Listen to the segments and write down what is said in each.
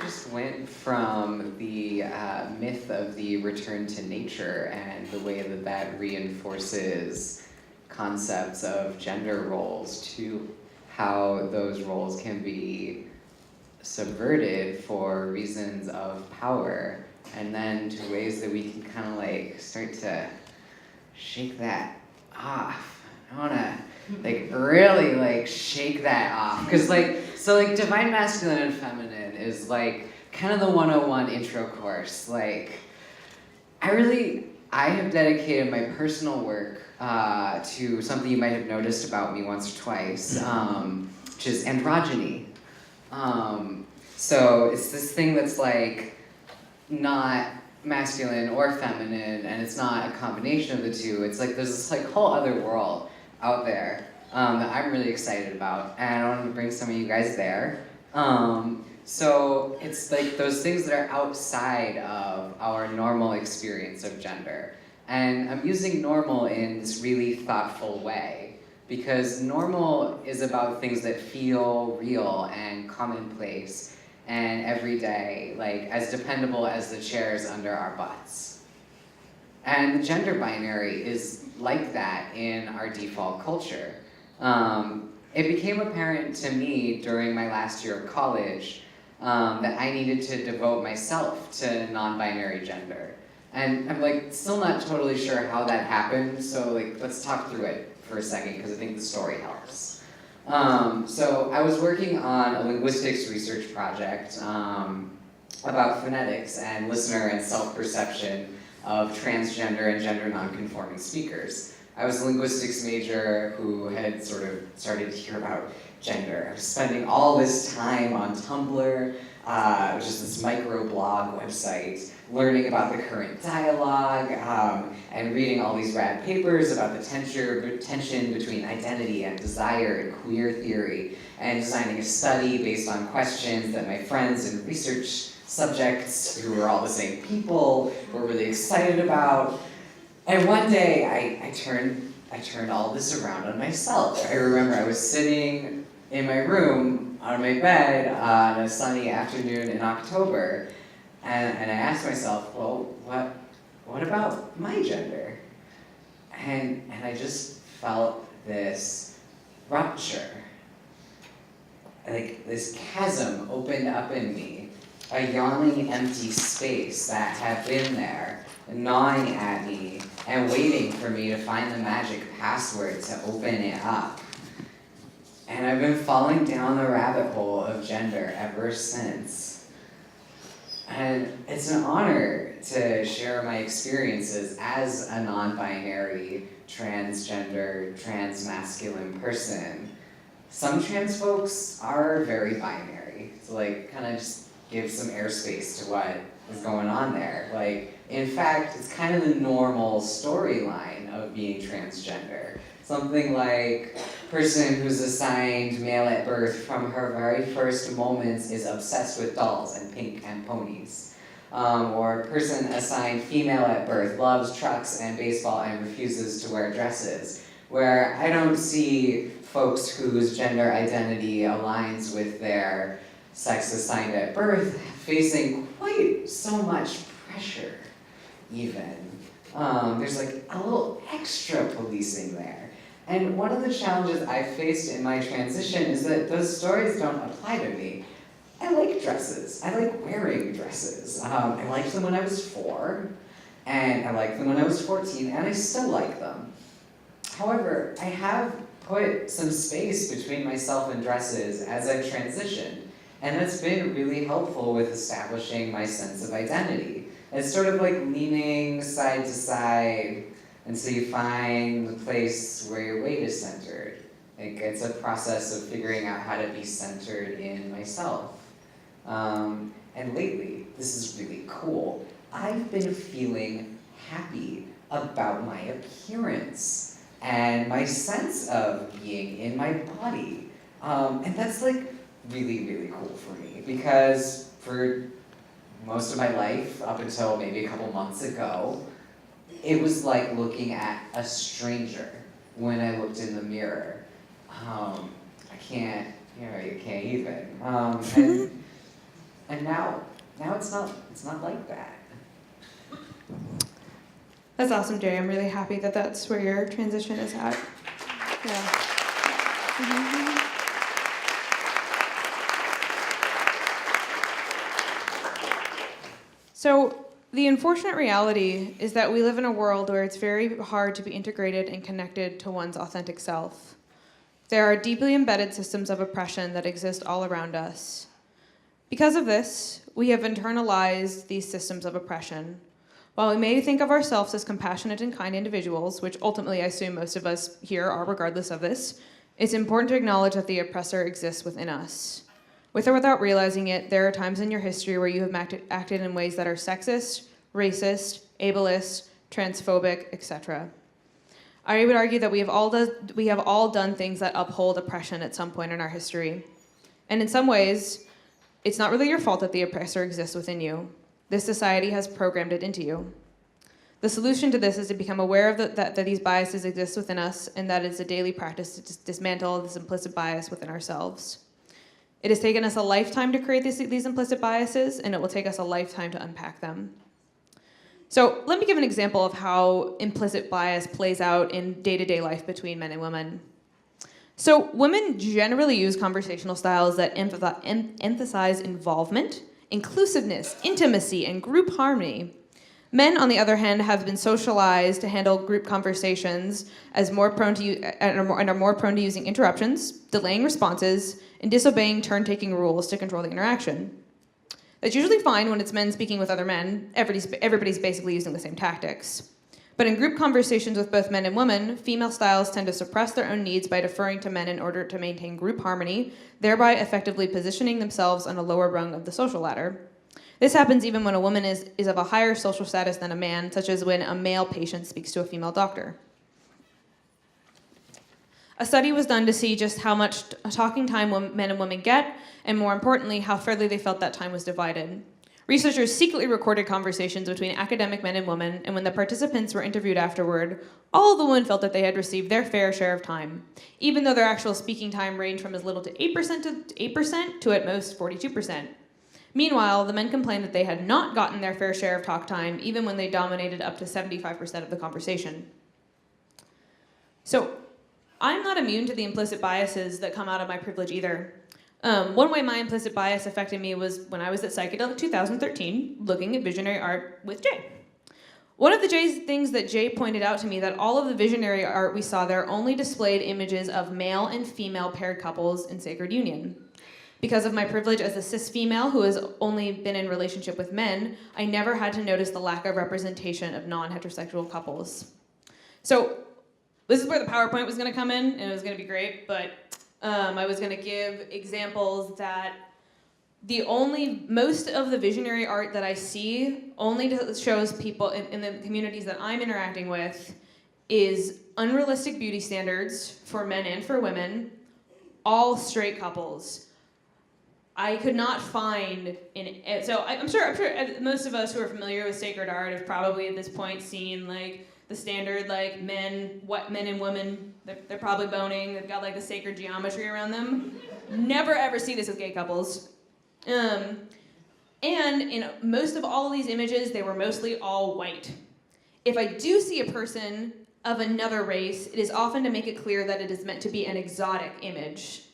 just went from the myth of the return to nature and the way that that reinforces concepts of gender roles to how those roles can be subverted for reasons of power, and then to ways that we can kind of like start to shake that off. I want to like really like shake that off, because like so like divine masculine and feminine is like kind of the 101 intro course. Like I have dedicated my personal work to something you might have noticed about me once or twice, which is androgyny. So it's this thing that's like not masculine or feminine, and it's not a combination of the two. It's like there's this like whole other world out there that I'm really excited about, and I want to bring some of you guys there. So it's like those things that are outside of our normal experience of gender. And I'm using normal in this really thoughtful way, because normal is about things that feel real and commonplace and everyday, like as dependable as the chairs under our butts. And the gender binary is like that in our default culture. It became apparent to me during my last year of college that I needed to devote myself to non-binary gender. And I'm like still not totally sure how that happened, so like let's talk through it for a second, because I think the story helps. So I was working on a linguistics research project about phonetics and listener and self-perception of transgender and gender non-conforming speakers. I was a linguistics major who had sort of started to hear about gender. I was spending all this time on Tumblr, which is this microblog website, learning about the current dialogue, and reading all these rad papers about the tension between identity and desire and queer theory, and designing a study based on questions that my friends and research subjects, who were all the same people, were really excited about. And one day I turned all this around on myself. I remember I was sitting in my room on my bed on a sunny afternoon in October, and I asked myself, well, what about my gender? And I just felt this rupture. Like this chasm opened up in me, a yawning empty space that had been there, gnawing at me and waiting for me to find the magic password to open it up. And I've been falling down the rabbit hole of gender ever since. And it's an honor to share my experiences as a non-binary, transgender, trans-masculine person. Some trans folks are very binary, so like kind of just give some airspace to what is going on there. Like, in fact, it's kind of the normal storyline of being transgender. Something like, person who's assigned male at birth from her very first moments is obsessed with dolls and pink and ponies. Or person assigned female at birth loves trucks and baseball and refuses to wear dresses. Where I don't see folks whose gender identity aligns with their sex assigned at birth facing quite so much pressure, even. There's like a little extra policing there. And one of the challenges I faced in my transition is that those stories don't apply to me. I like dresses. I like wearing dresses. I liked them when I was 4, and I liked them when I was 14, and I still like them. However, I have put some space between myself and dresses as I've transitioned, and that's been really helpful with establishing my sense of identity. It's sort of like leaning side to side until you find the place where your weight is centered. Like, it's a process of figuring out how to be centered in myself. And lately, this is really cool, I've been feeling happy about my appearance and my sense of being in my body. And that's like really, really cool for me, because for most of my life, up until maybe a couple months ago, it was like looking at a stranger when I looked in the mirror. You can't even. And now it's not like that. That's awesome, Jay. I'm really happy that that's where your transition is at. Yeah. Mm-hmm. So the unfortunate reality is that we live in a world where it's very hard to be integrated and connected to one's authentic self. There are deeply embedded systems of oppression that exist all around us. Because of this, we have internalized these systems of oppression. While we may think of ourselves as compassionate and kind individuals, which ultimately I assume most of us here are regardless of this, it's important to acknowledge that the oppressor exists within us. With or without realizing it, there are times in your history where you have acted in ways that are sexist, racist, ableist, transphobic, etc. I would argue that we have all done things that uphold oppression at some point in our history. And in some ways, it's not really your fault that the oppressor exists within you. This society has programmed it into you. The solution to this is to become aware of that these biases exist within us, and that it's a daily practice to dismantle this implicit bias within ourselves. It has taken us a lifetime to create these implicit biases, and it will take us a lifetime to unpack them. So let me give an example of how implicit bias plays out in day-to-day life between men and women. So women generally use conversational styles that emphasize involvement, inclusiveness, intimacy, and group harmony. Men, on the other hand, have been socialized to handle group conversations as more prone to and are more prone to using interruptions, delaying responses, and disobeying turn-taking rules to control the interaction. That's usually fine when it's men speaking with other men. Everybody's basically using the same tactics. But in group conversations with both men and women, female styles tend to suppress their own needs by deferring to men in order to maintain group harmony, thereby effectively positioning themselves on a lower rung of the social ladder. This happens even when a woman is of a higher social status than a man, such as when a male patient speaks to a female doctor. A study was done to see just how much talking time men and women get, and more importantly, how fairly they felt that time was divided. Researchers secretly recorded conversations between academic men and women, and when the participants were interviewed afterward, all of the women felt that they had received their fair share of time, even though their actual speaking time ranged from as little to 8% to at most 42%. Meanwhile, the men complained that they had not gotten their fair share of talk time, even when they dominated up to 75% of the conversation. So, I'm not immune to the implicit biases that come out of my privilege either. One way my implicit bias affected me was when I was at Psychedelic 2013, looking at visionary art with Jay. One of the things that Jay pointed out to me that all of the visionary art we saw there only displayed images of male and female paired couples in sacred union. Because of my privilege as a cis female who has only been in relationship with men, I never had to notice the lack of representation of non-heterosexual couples. So this is where the PowerPoint was going to come in, and it was going to be great, but I was going to give examples that most of the visionary art that I see only shows people in the communities that I'm interacting with is unrealistic beauty standards for men and for women, all straight couples. I could not find so I'm sure most of us who are familiar with sacred art have probably at this point seen like the standard like men and women, they're probably boning, they've got like the sacred geometry around them. Never ever see this with gay couples. And in most of all of these images, they were mostly all white. If I do see a person of another race, it is often to make it clear that it is meant to be an exotic image.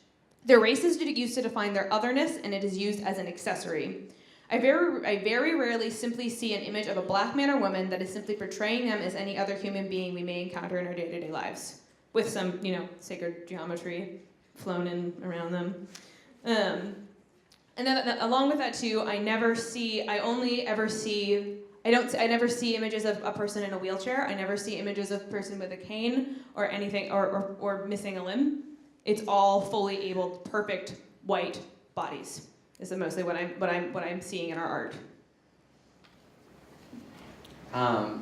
Their race is used to define their otherness, and it is used as an accessory. I very rarely simply see an image of a black man or woman that is simply portraying them as any other human being we may encounter in our day-to-day lives, with some, sacred geometry flown in around them. And then along with that too, I never see images of a person in a wheelchair. I never see images of a person with a cane or anything or missing a limb. It's all fully able, perfect white bodies. This is mostly what I'm seeing in our art.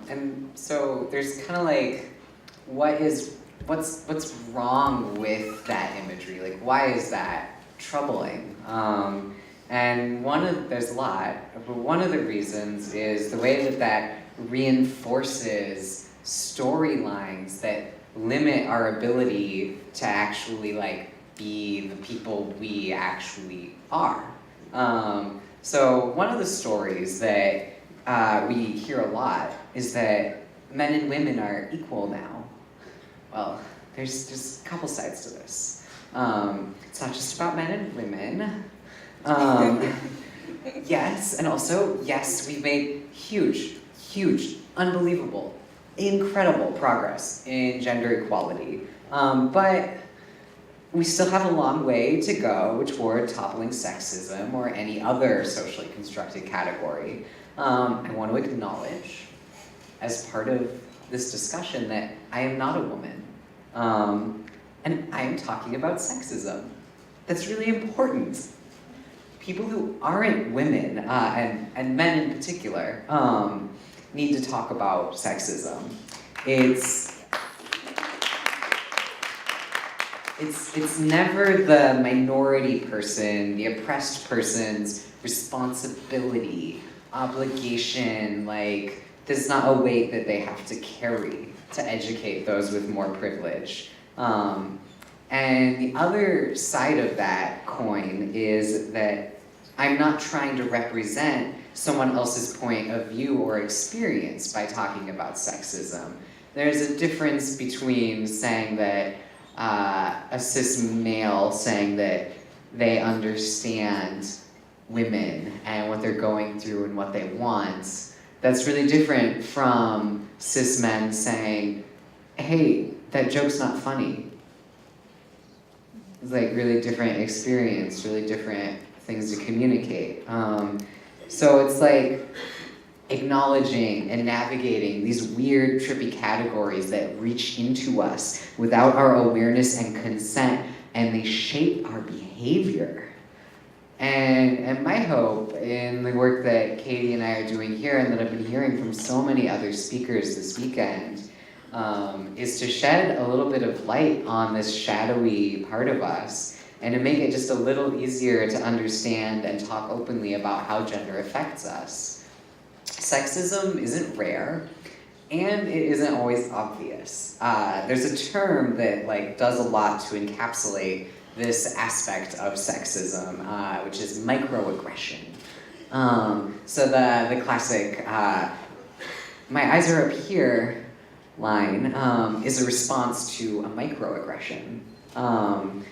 And so there's kind of like, what's wrong with that imagery? Like, why is that troubling? And there's a lot, but one of the reasons is the way that reinforces storylines that limit our ability to actually like be the people we actually are. So one of the stories that we hear a lot is that men and women are equal now. Well, there's a couple sides to this. It's not just about men and women. Yes, and also, yes, we've made huge, unbelievable, incredible progress in gender equality. But we still have a long way to go toward toppling sexism or any other socially constructed category. I want to acknowledge, as part of this discussion, that I am not a woman. And I am talking about sexism. That's really important. People who aren't women, and men in particular, need to talk about sexism. It's never the minority person, the oppressed person's responsibility, obligation, like, there's not a weight that they have to carry to educate those with more privilege. And the other side of that coin is that I'm not trying to represent someone else's point of view or experience by talking about sexism. There's a difference between saying that a cis male saying that they understand women and what they're going through and what they want. That's really different from cis men saying, hey, that joke's not funny. It's like really different experience, really different things to communicate. So it's like acknowledging and navigating these weird, trippy categories that reach into us without our awareness and consent, and they shape our behavior. And my hope in the work that Katie and I are doing here, and that I've been hearing from so many other speakers this weekend, is to shed a little bit of light on this shadowy part of us, and to make it just a little easier to understand and talk openly about how gender affects us. Sexism isn't rare, and it isn't always obvious. There's a term that does a lot to encapsulate this aspect of sexism, which is microaggression. So the classic, my eyes are up here line is a response to a microaggression.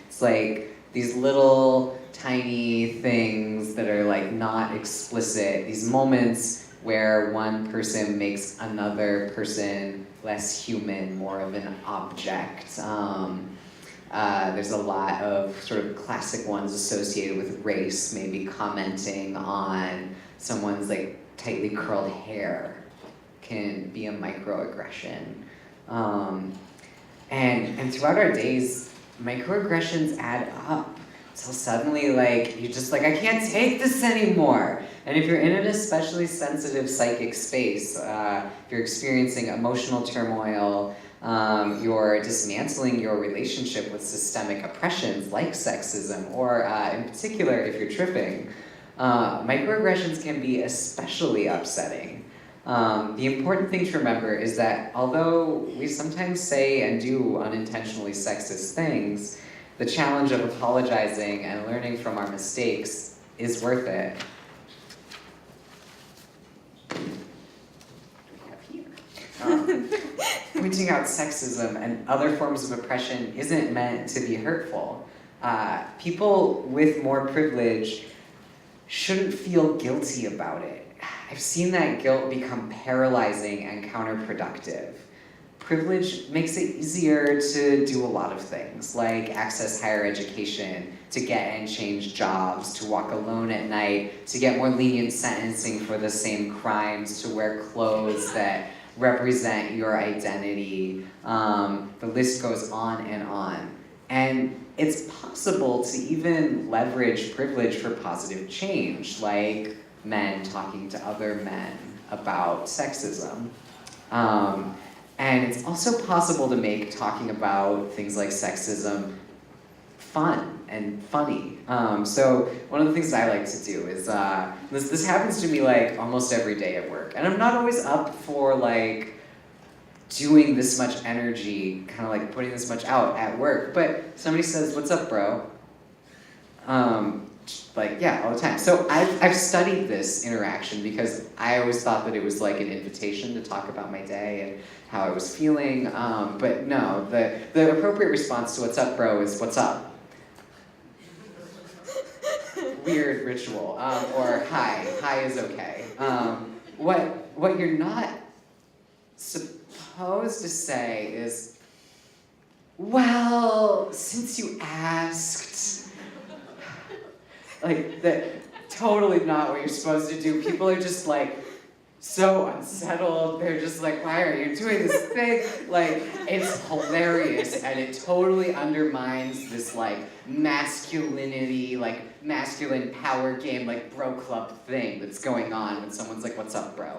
It's like these little tiny things that are like not explicit, these moments where one person makes another person less human, more of an object. There's a lot of sort of classic ones associated with race, maybe commenting on someone's like tightly curled hair can be a microaggression. And throughout our days, microaggressions add up. So suddenly, you're just like, I can't take this anymore. And if you're in an especially sensitive psychic space, if you're experiencing emotional turmoil, you're dismantling your relationship with systemic oppressions like sexism, or in particular, if you're tripping, microaggressions can be especially upsetting. The important thing to remember is that although we sometimes say and do unintentionally sexist things, the challenge of apologizing and learning from our mistakes is worth it. Pointing out sexism and other forms of oppression isn't meant to be hurtful. People with more privilege shouldn't feel guilty about it. I've seen that guilt become paralyzing and counterproductive. Privilege makes it easier to do a lot of things, like access higher education, to get and change jobs, to walk alone at night, to get more lenient sentencing for the same crimes, to wear clothes that represent your identity. The list goes on and on. And it's possible to even leverage privilege for positive change, like men talking to other men about sexism. And it's also possible to make talking about things like sexism fun and funny. So one of the things I like to do is, this happens to me almost every day at work. And I'm not always up for doing this much energy, kind of putting this much out at work. But somebody says, "What's up, bro?" all the time. So I've studied this interaction because I always thought that it was like an invitation to talk about my day and how I was feeling. But no, the appropriate response to "What's up, bro?" is "What's up?" Weird ritual. Or "Hi." Hi is okay. What you're not supposed to say is, "Well, since you asked." Like, that totally not what you're supposed to do. People are just like so unsettled. They're just like, why are you doing this thing? Like, it's hilarious, and it totally undermines this like masculinity, like masculine power game, like bro club thing that's going on when someone's like, "What's up, bro?"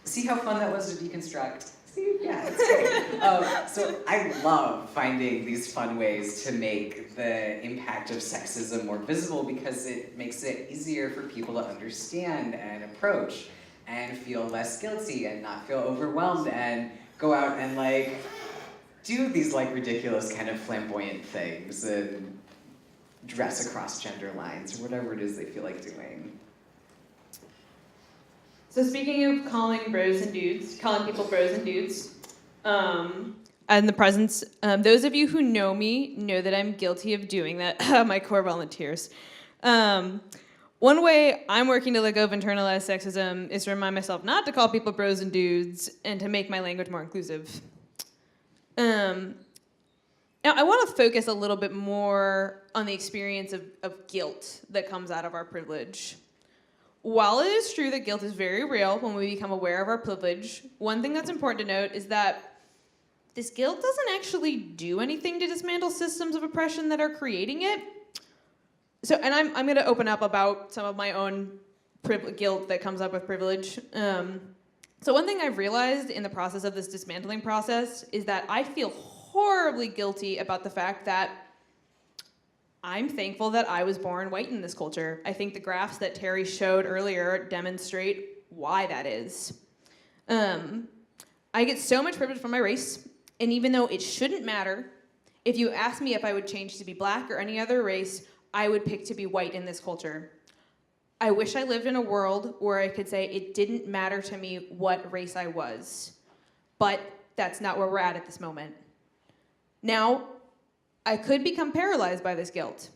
See how fun that was to deconstruct? See, yeah, it's great. So I love finding these fun ways to make the impact of sexism more visible because it makes it easier for people to understand and approach and feel less guilty and not feel overwhelmed and go out and like do these like ridiculous kind of flamboyant things and dress across gender lines or whatever it is they feel like doing. So speaking of calling people bros and dudes, in the presence, those of you who know me know that I'm guilty of doing that. My core volunteers. One way I'm working to let go of internalized sexism is to remind myself not to call people bros and dudes and to make my language more inclusive. Now, I want to focus a little bit more on the experience of guilt that comes out of our privilege. While it is true that guilt is very real when we become aware of our privilege, one thing that's important to note is that this guilt doesn't actually do anything to dismantle systems of oppression that are creating it. So, and I'm going to open up about some of my own guilt that comes up with privilege. So one thing I've realized in the process of this dismantling process is that I feel horribly guilty about the fact that I'm thankful that I was born white in this culture. I think the graphs that Terry showed earlier demonstrate why that is. I get so much privilege from my race, and even though it shouldn't matter, if you ask me if I would change to be black or any other race, I would pick to be white in this culture. I wish I lived in a world where I could say it didn't matter to me what race I was, but that's not where we're at this moment. Now, I could become paralyzed by this guilt.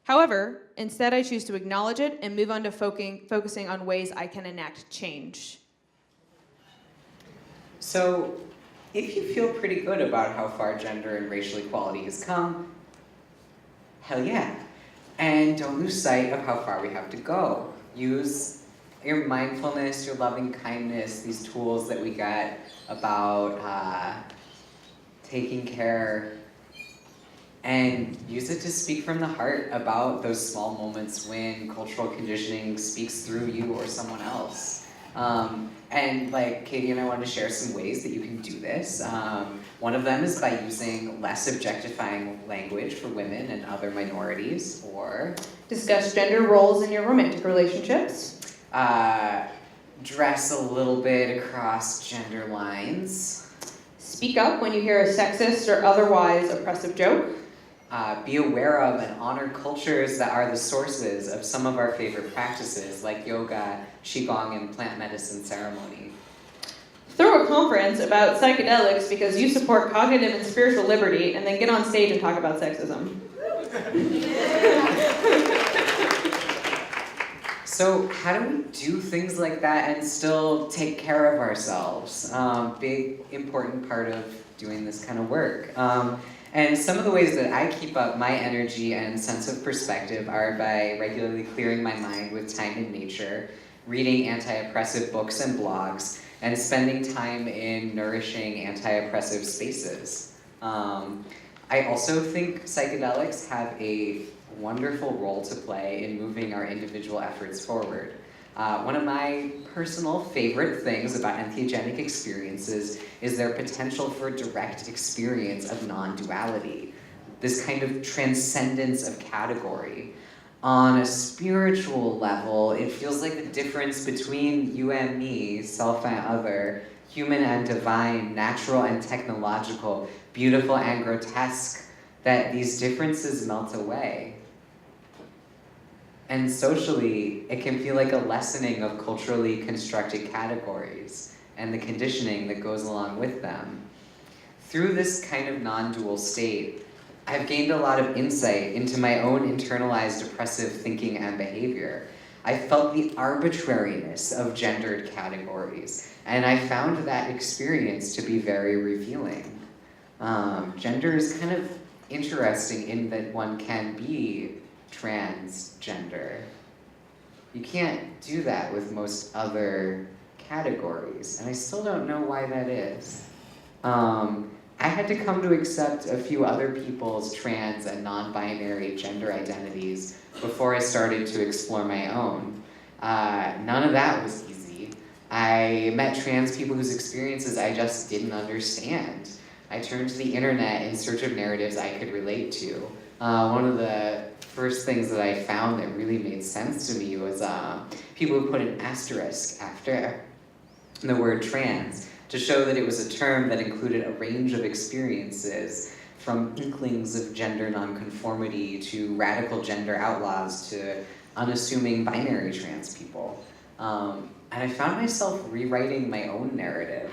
However, instead I choose to acknowledge it and move on to focusing on ways I can enact change. So, if you feel pretty good about how far gender and racial equality has come, hell yeah. And don't lose sight of how far we have to go. Use your mindfulness, your loving kindness, these tools that we get about taking care, and use it to speak from the heart about those small moments when cultural conditioning speaks through you or someone else. And like Katie and I wanted to share some ways that you can do this. One of them is by using less objectifying language for women and other minorities, or discuss gender roles in your romantic relationships. Dress a little bit across gender lines. Speak up when you hear a sexist or otherwise oppressive joke. Be aware of and honor cultures that are the sources of some of our favorite practices, like yoga, qigong, and plant medicine ceremony. Throw a conference about psychedelics because you support cognitive and spiritual liberty, and then get on stage and talk about sexism. So how do we do things like that and still take care of ourselves? Big, important part of doing this kind of work. And some of the ways that I keep up my energy and sense of perspective are by regularly clearing my mind with time in nature, reading anti-oppressive books and blogs, and spending time in nourishing anti-oppressive spaces. I also think psychedelics have a wonderful role to play in moving our individual efforts forward. One of my personal favorite things about entheogenic experiences is their potential for direct experience of non-duality, this kind of transcendence of category. On a spiritual level, it feels like the difference between you and me, self and other, human and divine, natural and technological, beautiful and grotesque, that these differences melt away. And socially, it can feel like a lessening of culturally constructed categories and the conditioning that goes along with them. Through this kind of non-dual state, I've gained a lot of insight into my own internalized oppressive thinking and behavior. I felt the arbitrariness of gendered categories, and I found that experience to be very revealing. Gender is kind of interesting in that one can be transgender. You can't do that with most other categories, and I still don't know why that is. I had to come to accept a few other people's trans and non-binary gender identities before I started to explore my own. None of that was easy. I met trans people whose experiences I just didn't understand. I turned to the internet in search of narratives I could relate to. One of the first things that I found that really made sense to me was people who put an asterisk after the word trans to show that it was a term that included a range of experiences, from inklings of gender nonconformity to radical gender outlaws to unassuming binary trans people. And I found myself rewriting my own narrative.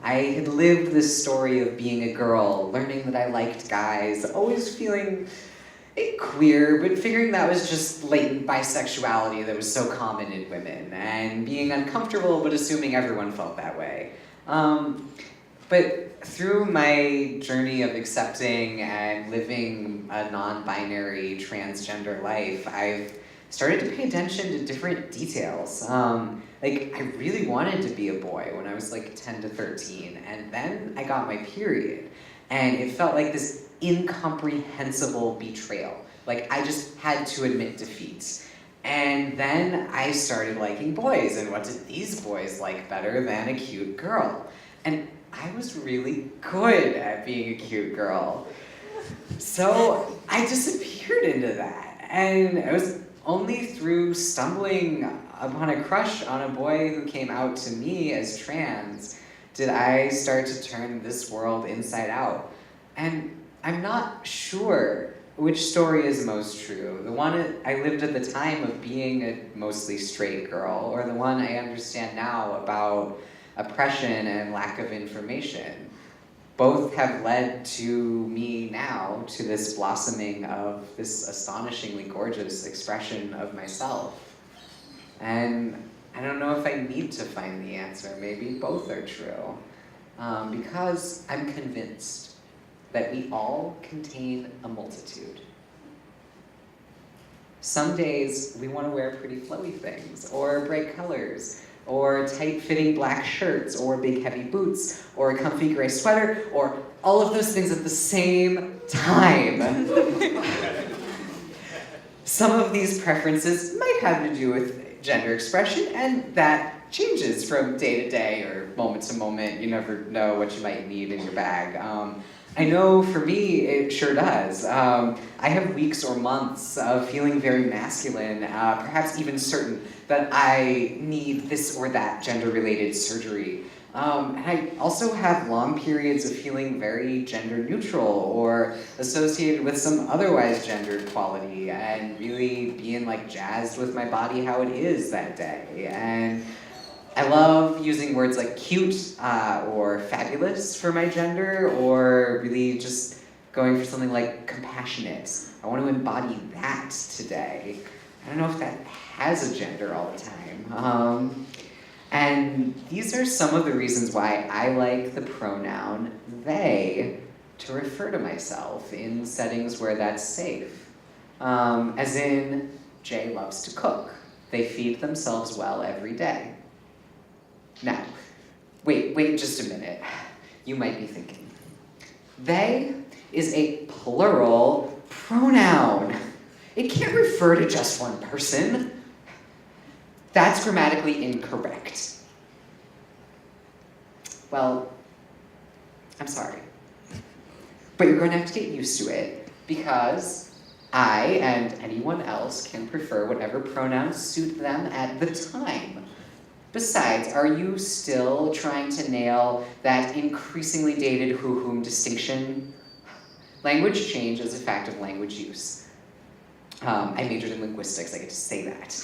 I had lived this story of being a girl, learning that I liked guys, always feeling queer, but figuring that was just latent bisexuality that was so common in women, and being uncomfortable but assuming everyone felt that way. But through my journey of accepting and living a non-binary transgender life, I've started to pay attention to different details. I really wanted to be a boy when I was 10 to 13, and then I got my period, and it felt like this incomprehensible betrayal. I just had to admit defeat. And then I started liking boys, and what did these boys like better than a cute girl? And I was really good at being a cute girl. So I disappeared into that. And it was only through stumbling upon a crush on a boy who came out to me as trans did I start to turn this world inside out. And I'm not sure which story is most true, the one I lived at the time of being a mostly straight girl, or the one I understand now about oppression and lack of information. Both have led to me now to this blossoming of this astonishingly gorgeous expression of myself. And I don't know if I need to find the answer. Maybe both are true. Because I'm convinced that we all contain a multitude. Some days we want to wear pretty flowy things, or bright colors, or tight-fitting black shirts, or big heavy boots, or a comfy gray sweater, or all of those things at the same time. Some of these preferences might have to do with gender expression, and that changes from day to day or moment to moment. You never know what you might need in your bag. I know for me, it sure does. I have weeks or months of feeling very masculine, perhaps even certain that I need this or that gender-related surgery. And I also have long periods of feeling very gender neutral or associated with some otherwise gendered quality and really being jazzed with my body how it is that day. And I love using words like cute or fabulous for my gender, or really just going for something like compassionate. I want to embody that today. I don't know if that has a gender all the time. And these are some of the reasons why I like the pronoun they to refer to myself in settings where that's safe. As in, Jay loves to cook. They feed themselves well every day. Now, wait just a minute. You might be thinking, they is a plural pronoun. It can't refer to just one person. That's grammatically incorrect. Well, I'm sorry. But you're going to have to get used to it, because I and anyone else can prefer whatever pronouns suit them at the time. Besides, are you still trying to nail that increasingly dated who-whom distinction? Language change is a fact of language use. I majored in linguistics, I get to say that.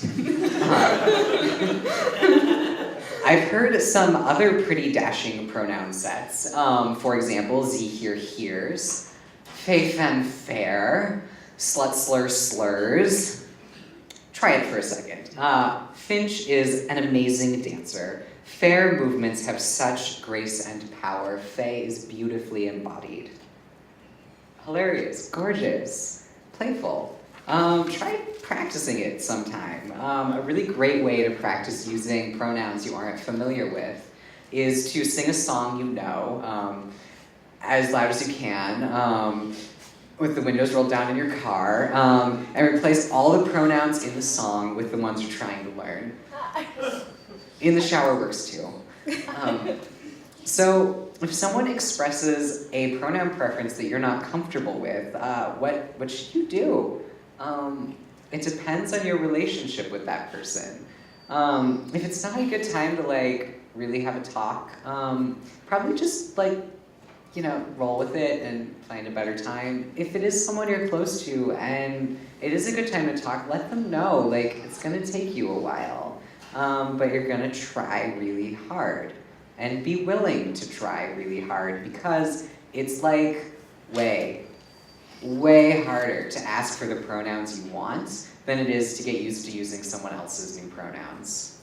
I've heard some other pretty dashing pronoun sets. For example, ze, here, hears, fe, fem, fair, slut, slur, slurs. Try it for a second. Finch is an amazing dancer. Fair movements have such grace and power. Faye is beautifully embodied. Hilarious, gorgeous, playful. Try practicing it sometime. A really great way to practice using pronouns you aren't familiar with is to sing a song you know as loud as you can, with the windows rolled down in your car, and replace all the pronouns in the song with the ones you're trying to learn. In the shower works too. So if someone expresses a pronoun preference that you're not comfortable with, what should you do? It depends on your relationship with that person. If it's not a good time to really have a talk, probably just roll with it and find a better time. If it is someone you're close to and it is a good time to talk, let them know, it's gonna take you a while, but you're gonna try really hard. And be willing to try really hard, because it's way harder to ask for the pronouns you want than it is to get used to using someone else's new pronouns.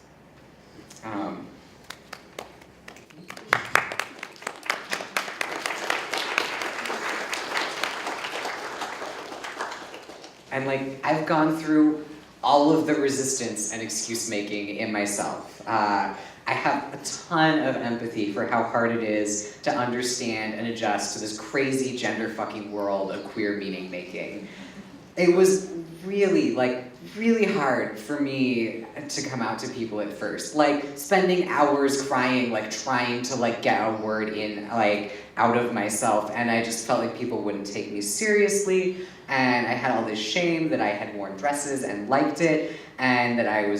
And I've gone through all of the resistance and excuse making in myself. I have a ton of empathy for how hard it is to understand and adjust to this crazy gender fucking world of queer meaning making. It was really hard for me to come out to people at first. Spending hours crying, trying to get a word in, out of myself, and I just felt like people wouldn't take me seriously, and I had all this shame that I had worn dresses and liked it, and that I'm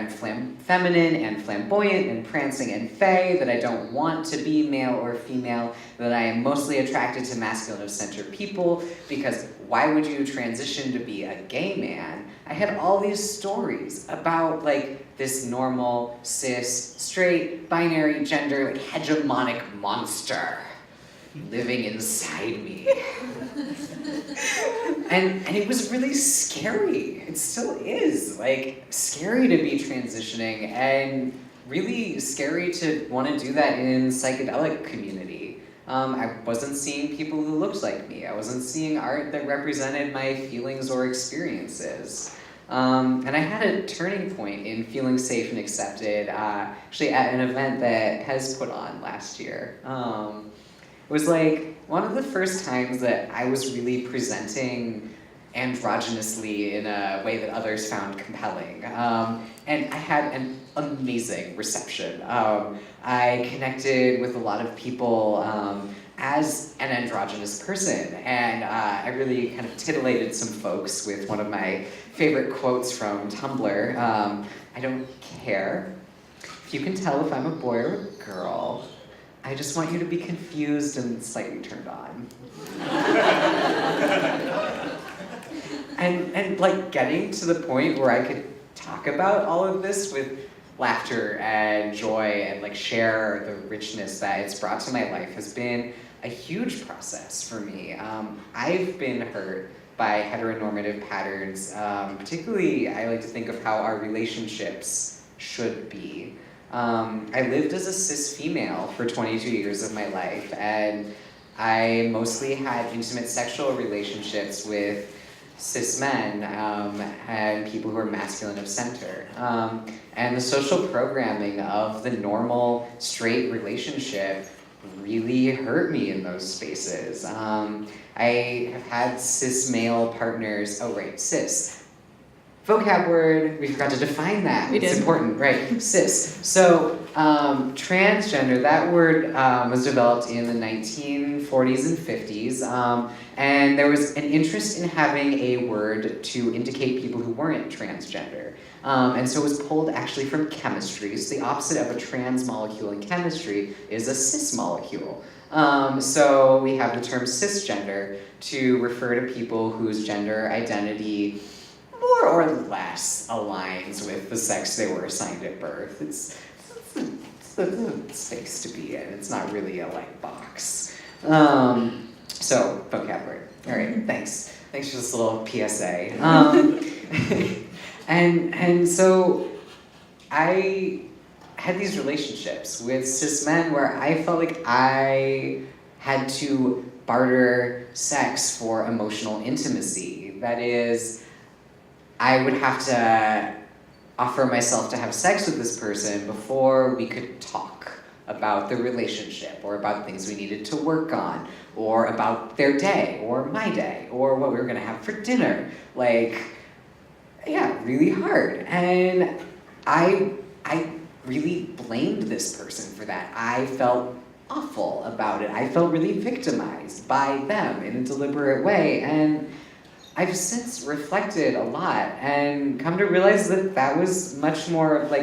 feminine and flamboyant and prancing and fey, that I don't want to be male or female, that I am mostly attracted to masculine of center people, because why would you transition to be a gay man? I had all these stories about this normal, cis, straight, binary, gender, hegemonic monster living inside me. And it was really scary. It still is, scary to be transitioning, and really scary to want to do that in psychedelic community. I wasn't seeing people who looked like me. I wasn't seeing art that represented my feelings or experiences. And I had a turning point in feeling safe and accepted, actually at an event that Hez put on last year. It was one of the first times that I was really presenting androgynously in a way that others found compelling. And I had an amazing reception. I connected with a lot of people as an androgynous person, and I really kind of titillated some folks with one of my favorite quotes from Tumblr. I don't care if you can tell if I'm a boy or a girl. I just want you to be confused and slightly turned on. and getting to the point where I could talk about all of this with laughter and joy and share the richness that it's brought to my life has been a huge process for me. I've been hurt by heteronormative patterns. Particularly, I like to think of how our relationships should be. I lived as a cis female for 22 years of my life, and I mostly had intimate sexual relationships with cis men and people who are masculine of center. And the social programming of the normal straight relationship really hurt me in those spaces. I have had cis male partners, cis. Vocab word, we forgot to define that. It's important, right? Cis. So transgender, that word was developed in the 1940s and 50s. And there was an interest in having a word to indicate people who weren't transgender. And so it was pulled actually from chemistry. So the opposite of a trans molecule in chemistry is a cis molecule. So we have the term cisgender to refer to people whose gender identity more or less aligns with the sex they were assigned at birth. It's a space to be in. It's not really a box. So vocab word. All right, thanks. Thanks for this little PSA. And so I had these relationships with cis men where I felt like I had to barter sex for emotional intimacy. That is, I would have to offer myself to have sex with this person before we could talk about the relationship or about things we needed to work on or about their day or my day or what we were gonna have for dinner. Really hard. And I really blamed this person for that. I felt awful about it. I felt really victimized by them in a deliberate way. And I've since reflected a lot and come to realize that that was much more of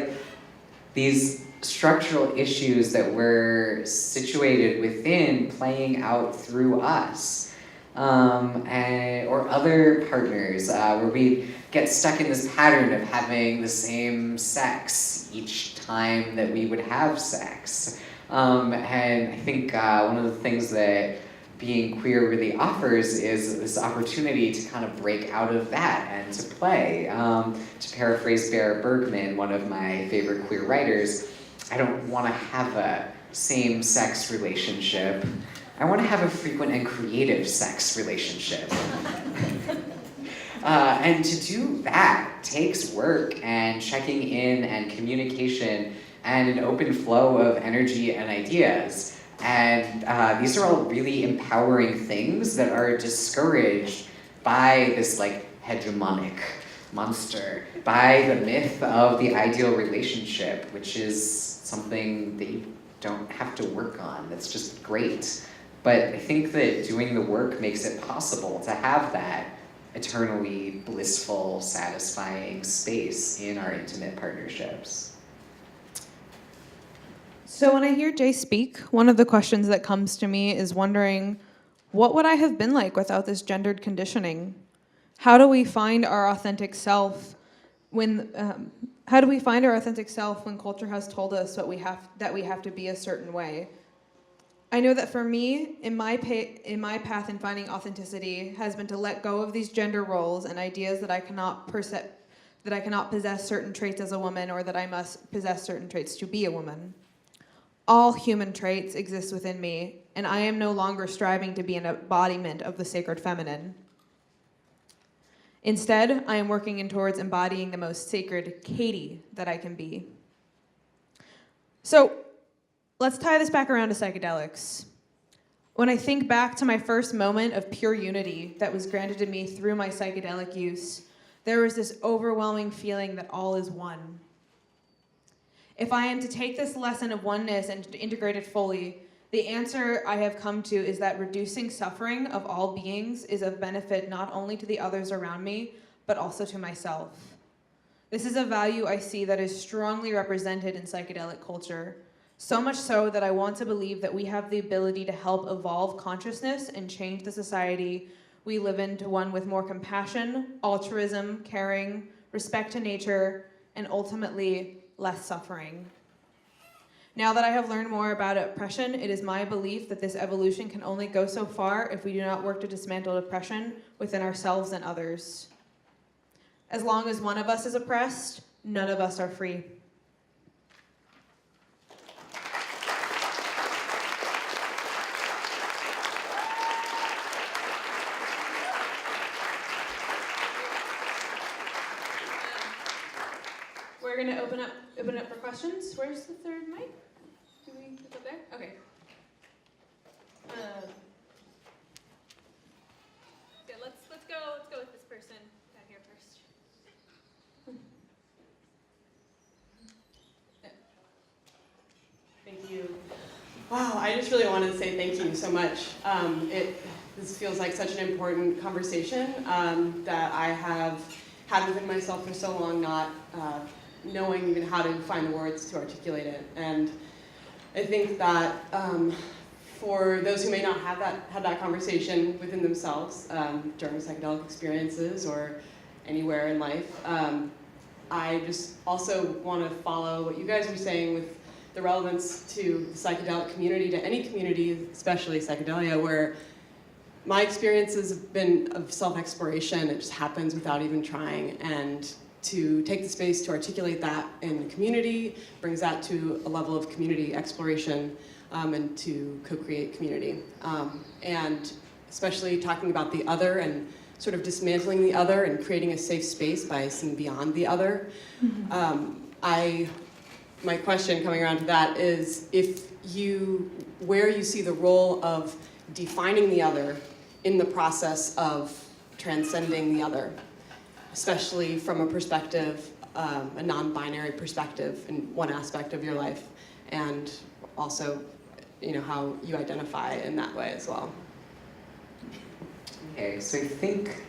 these structural issues that were situated within playing out through us. Or other partners where we get stuck in this pattern of having the same sex each time that we would have sex. And I think one of the things that being queer really offers is this opportunity to kind of break out of that and to play. To paraphrase Bear Bergman, one of my favorite queer writers, I don't want to have a same-sex relationship. I want to have a frequent and creative sex relationship. And to do that takes work and checking in and communication and an open flow of energy and ideas. And these are all really empowering things that are discouraged by this hegemonic monster, by the myth of the ideal relationship, which is something that you don't have to work on. That's just great. But I think that doing the work makes it possible to have that eternally blissful, satisfying space in our intimate partnerships. So when I hear Jay speak, one of the questions that comes to me is wondering, what would I have been like without this gendered conditioning? How do we find our authentic self when culture has told us that we have to be a certain way? I know that for me, in my path in finding authenticity has been to let go of these gender roles and ideas that I cannot possess certain traits as a woman or that I must possess certain traits to be a woman. All human traits exist within me, and I am no longer striving to be an embodiment of the sacred feminine. Instead, I am working towards embodying the most sacred Katie that I can be. So, let's tie this back around to psychedelics. When I think back to my first moment of pure unity that was granted to me through my psychedelic use, there was this overwhelming feeling that all is one. If I am to take this lesson of oneness and to integrate it fully, the answer I have come to is that reducing suffering of all beings is of benefit not only to the others around me, but also to myself. This is a value I see that is strongly represented in psychedelic culture, so much so that I want to believe that we have the ability to help evolve consciousness and change the society we live in to one with more compassion, altruism, caring, respect to nature, and ultimately less suffering. Now that I have learned more about oppression, it is my belief that this evolution can only go so far if we do not work to dismantle oppression within ourselves and others. As long as one of us is oppressed, none of us are free. We're going to open up for questions. Where's the third mic? Do we put it there? Okay. Yeah, let's go with this person down here first. Thank you. Wow, I just really wanted to say thank you so much. This feels like such an important conversation that I have had within myself for so long, not knowing even how to find the words to articulate it. And I think that for those who may not have that conversation within themselves during psychedelic experiences or anywhere in life, I just also want to follow what you guys were saying with the relevance to the psychedelic community, to any community, especially psychedelia, where my experiences have been of self-exploration. It just happens without even trying. And to take the space to articulate that in the community brings that to a level of community exploration and to co-create community. And especially talking about the other and sort of dismantling the other and creating a safe space by seeing beyond the other. My question coming around to that is where you see the role of defining the other in the process of transcending the other, especially from a perspective, a non-binary perspective in one aspect of your life, and also, how you identify in that way as well. Okay, so I think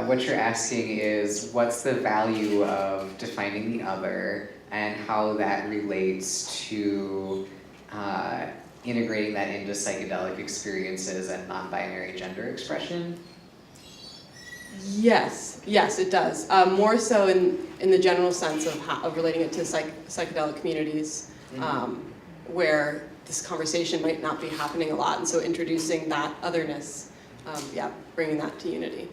what you're asking is what's the value of defining the other and how that relates to integrating that into psychedelic experiences and non-binary gender expression? Yes, it does. More so in the general sense of relating it to psychedelic communities, where this conversation might not be happening a lot, and so introducing that otherness, bringing that to unity.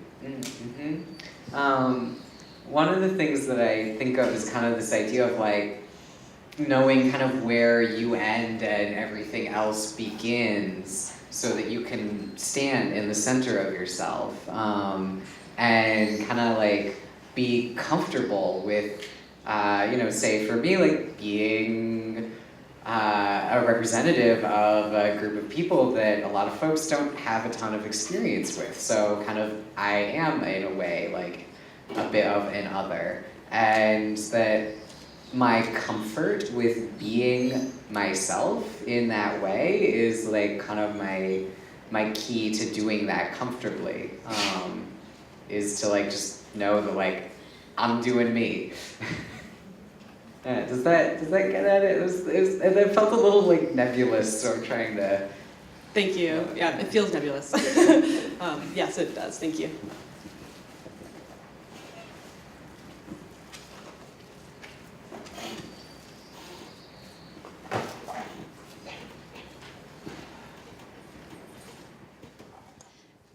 One of the things that I think of is kind of this idea of like knowing kind of where you end and everything else begins so that you can stand in the center of yourself and kind of like be comfortable with, say for me, like being a representative of a group of people that a lot of folks don't have a ton of experience with. So kind of I am, in a way, like a bit of an other. And that my comfort with being myself in that way is like kind of my key to doing that comfortably, is to like just know that like I'm doing me. Yeah, does that get at it? It felt a little like nebulous, so I'm trying to... Thank you. Yeah, it feels nebulous. Yes, it does. Thank you.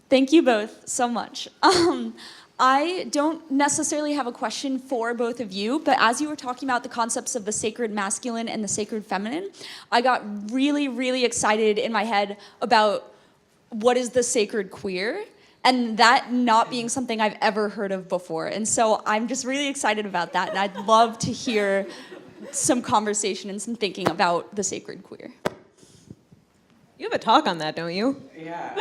Thank you both so much. I don't necessarily have a question for both of you, but as you were talking about the concepts of the sacred masculine and the sacred feminine, I got really, really excited in my head about what is the sacred queer, and that not being something I've ever heard of before. And so I'm just really excited about that, and I'd love to hear some conversation and some thinking about the sacred queer. You have a talk on that, don't you? Yeah.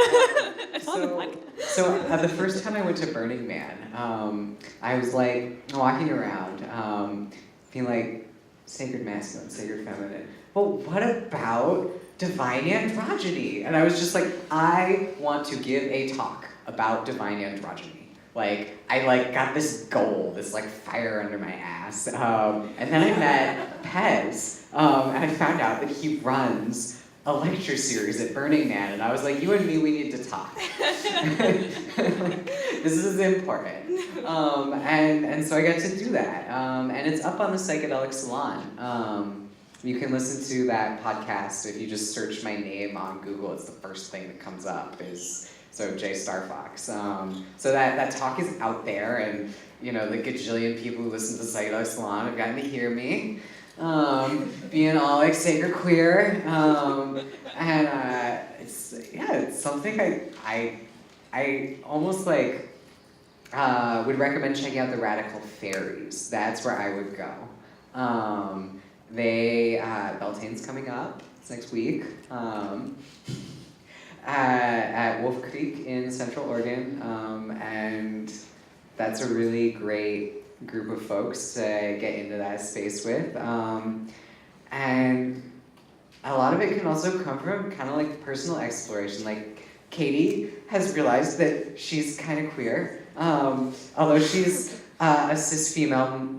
So the first time I went to Burning Man, I was like walking around, being like, sacred masculine, sacred feminine. But what about divine androgyny? And I was just like, I want to give a talk about divine androgyny. Like, I like got this goal, this like fire under my ass. And then I met Pez, and I found out that he runs a lecture series at Burning Man, and I was like, you and me, we need to talk. This is important. And so I got to do that. And it's up on the Psychedelic Salon. You can listen to that podcast if you just search my name on Google. It's the first thing that comes up so Jay Starfox. So that talk is out there, and the gajillion people who listen to the Psychedelic Salon have gotten to hear me. Being all like sacred queer, and it's something I almost like would recommend checking out the Radical Fairies. That's where I would go. Beltane's coming up. It's next week. At Wolf Creek in Central Oregon, and that's a really great group of folks to get into that space with. And a lot of it can also come from kind of like personal exploration. Like Katie has realized that she's kind of queer, although she's a cis female,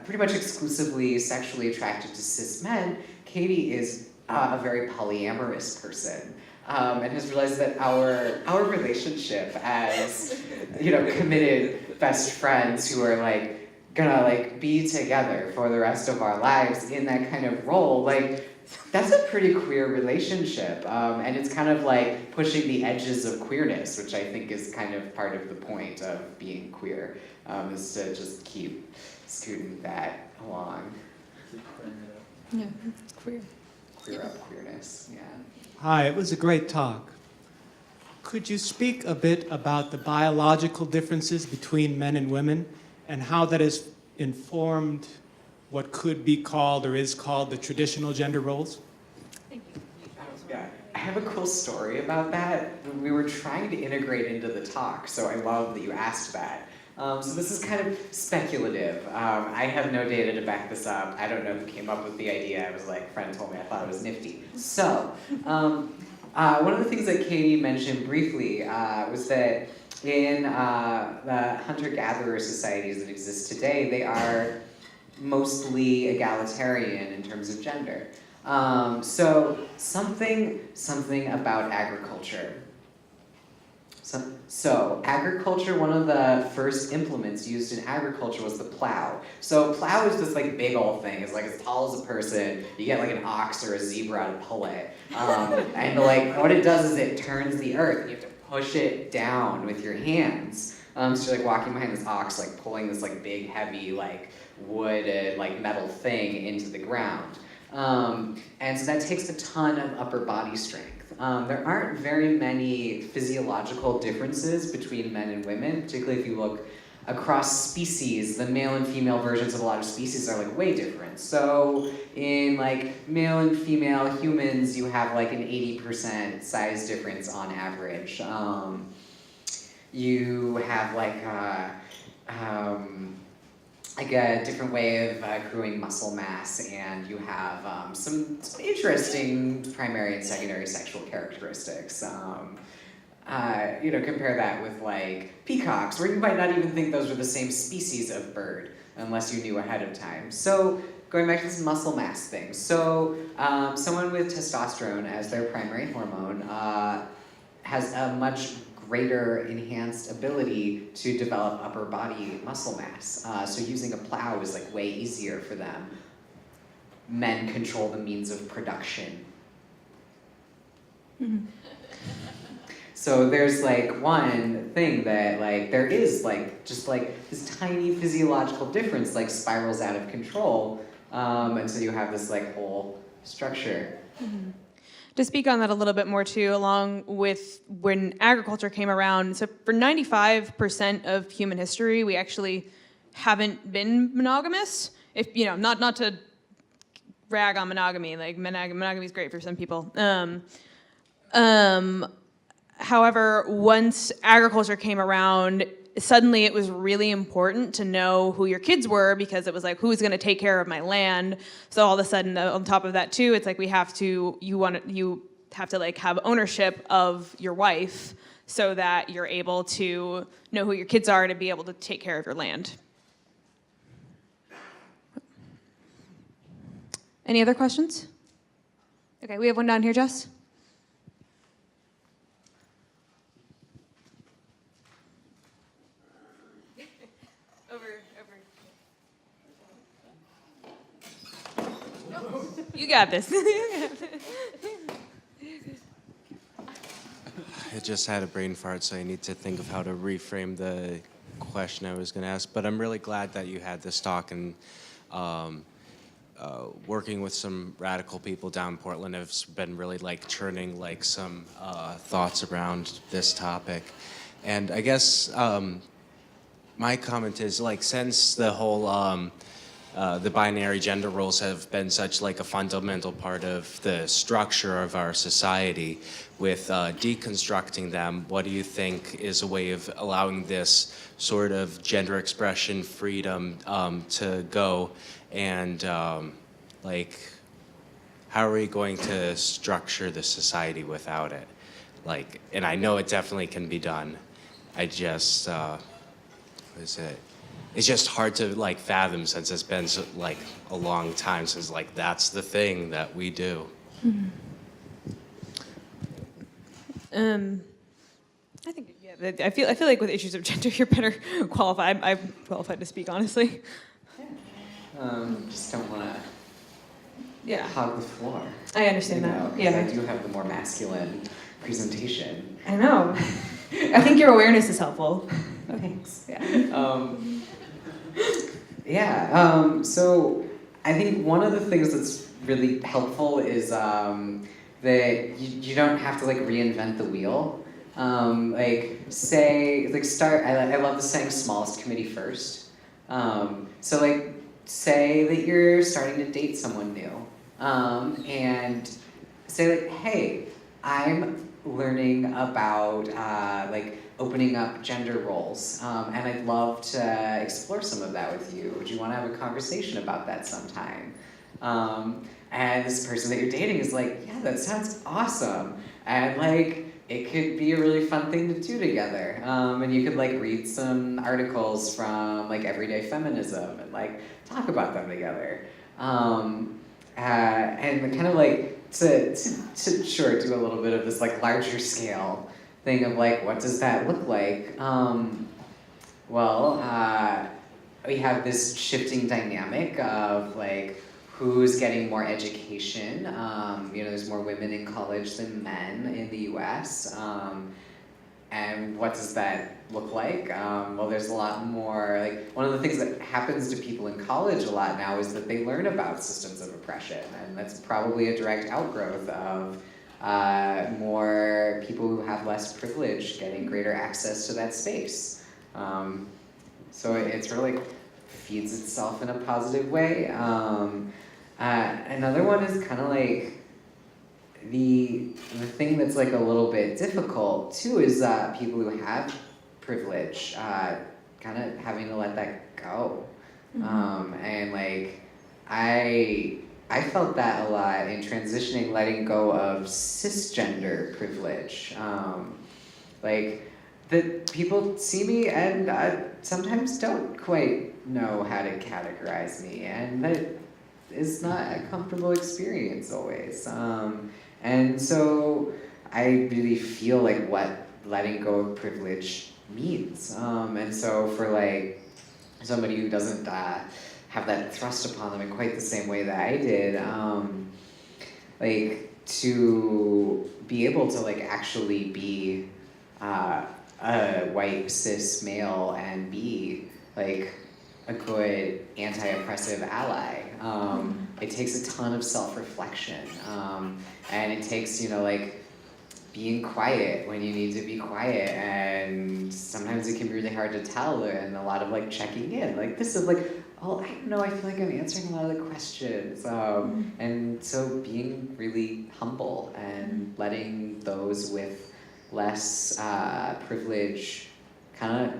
pretty much exclusively sexually attracted to cis men. Katie is a very polyamorous person. And has realized that our relationship as, committed best friends who are like gonna like be together for the rest of our lives in that kind of role, like that's a pretty queer relationship. And it's kind of like pushing the edges of queerness, which I think is kind of part of the point of being queer, is to just keep scooting that along. Yeah, it's queer. Queer up queerness, yeah. Hi, it was a great talk. Could you speak a bit about the biological differences between men and women and how that has informed what could be called or is called the traditional gender roles? Yeah, I have a cool story about that. We were trying to integrate into the talk, so I love that you asked that. So this is kind of speculative. I have no data to back this up. I don't know who came up with the idea. I was like, a friend told me I thought it was nifty. So, one of the things that Katie mentioned briefly was that in the hunter-gatherer societies that exist today, they are mostly egalitarian in terms of gender. So something about agriculture. So agriculture, one of the first implements used in agriculture was the plow. So plow is this like big old thing. It's like as tall as a person. You get like an ox or a zebra to pull it. And like what it does is it turns the earth. And you have to push it down with your hands. So you're like walking behind this ox, like pulling this like big, heavy, like wood, like metal thing into the ground. And so that takes a ton of upper body strength. There aren't very many physiological differences between men and women, particularly if you look across species. The male and female versions of a lot of species are like way different. So in like male and female humans, you have like an 80% size difference on average. You have like a different way of accruing muscle mass, and you have some interesting primary and secondary sexual characteristics. Compare that with like peacocks, where you might not even think those were the same species of bird unless you knew ahead of time. So going back to this muscle mass thing. So someone with testosterone as their primary hormone has a much greater enhanced ability to develop upper body muscle mass. So using a plow is like way easier for them. Men control the means of production. Mm-hmm. So there's like one thing that like there is like just like this tiny physiological difference like spirals out of control, and so you have this like whole structure. Mm-hmm. To speak on that a little bit more too, along with when agriculture came around, so for 95% of human history, we actually haven't been monogamous. If not to rag on monogamy, like monogamy is great for some people. However, once agriculture came around, suddenly it was really important to know who your kids were, because it was like, who's going to take care of my land? So all of a sudden, on top of that too, it's like you have to like have ownership of your wife so that you're able to know who your kids are to be able to take care of your land. Any other questions? Okay, we have one down here, Jess. You got this. I just had a brain fart, so I need to think of how to reframe the question I was going to ask. But I'm really glad that you had this talk, and working with some radical people down in Portland has been really like churning like some thoughts around this topic. And I guess my comment is like, since the whole the binary gender roles have been such like a fundamental part of the structure of our society, with deconstructing them, what do you think is a way of allowing this sort of gender expression freedom to go? And like, how are we going to structure the society without it? Like, and I know it definitely can be done. I just, what is it? It's just hard to like fathom, since it's been so, like a long time since like that's the thing that we do. I think I feel like with issues of gender, you're better qualified. I'm qualified to speak, honestly. Just don't want to Yeah, hog the floor. I understand You that. know, 'cause Yeah, I do have the more masculine presentation. I know. I think your awareness is helpful. Thanks. Yeah. So I think one of the things that's really helpful is that you don't have to like reinvent the wheel. I love the saying smallest committee first. So like say that you're starting to date someone new, and say like, hey, I'm learning about like opening up gender roles, and I'd love to explore some of that with you. Would you want to have a conversation about that sometime? And this person that you're dating is like, yeah, that sounds awesome, and like it could be a really fun thing to do together. And you could like read some articles from like Everyday Feminism and like talk about them together. And kind of like to sure do a little bit of this like larger scale thing of like, what does that look like? We have this shifting dynamic of like who's getting more education. There's more women in college than men in the US. And what does that look like? There's a lot more, like, one of the things that happens to people in college a lot now is that they learn about systems of oppression, and that's probably a direct outgrowth of more people who have less privilege getting greater access to that space. So it sort of like feeds itself in a positive way. Another one is kind of like, the thing that's like a little bit difficult too is that people who have privilege kind of having to let that go. And like I felt that a lot in transitioning, letting go of cisgender privilege. Like that people see me and sometimes don't quite know how to categorize me, and that is not a comfortable experience always. And so I really feel like what letting go of privilege means. And so for like somebody who doesn't have that thrust upon them in quite the same way that I did, like to be able to like actually be a white cis male and be like a good anti-oppressive ally. It takes a ton of self-reflection, and it takes, like being quiet when you need to be quiet, and sometimes it can be really hard to tell, and a lot of like checking in, like this is like, oh, I don't know, I feel like I'm answering a lot of the questions, and so being really humble and letting those with less privilege kind of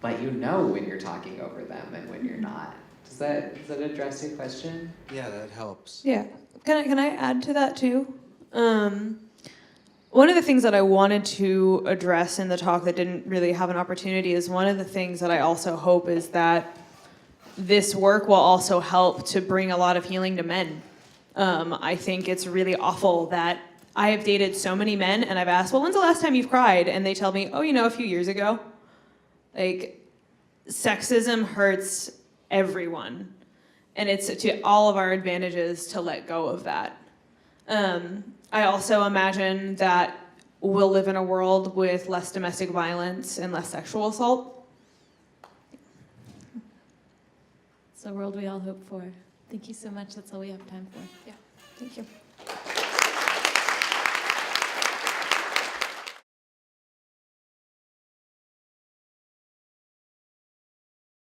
let you know when you're talking over them and when you're not. Does that address your question? Yeah, that helps. Yeah. Can I add to that too? One of the things that I wanted to address in the talk that didn't really have an opportunity is one of the things that I also hope is that this work will also help to bring a lot of healing to men. I think it's really awful that I have dated so many men and I've asked, well, when's the last time you've cried? And they tell me, oh, a few years ago. Like, sexism hurts everyone. And it's to all of our advantages to let go of that. I also imagine that we'll live in a world with less domestic violence and less sexual assault. It's a world we all hope for. Thank you so much. That's all we have time for. Yeah, thank you.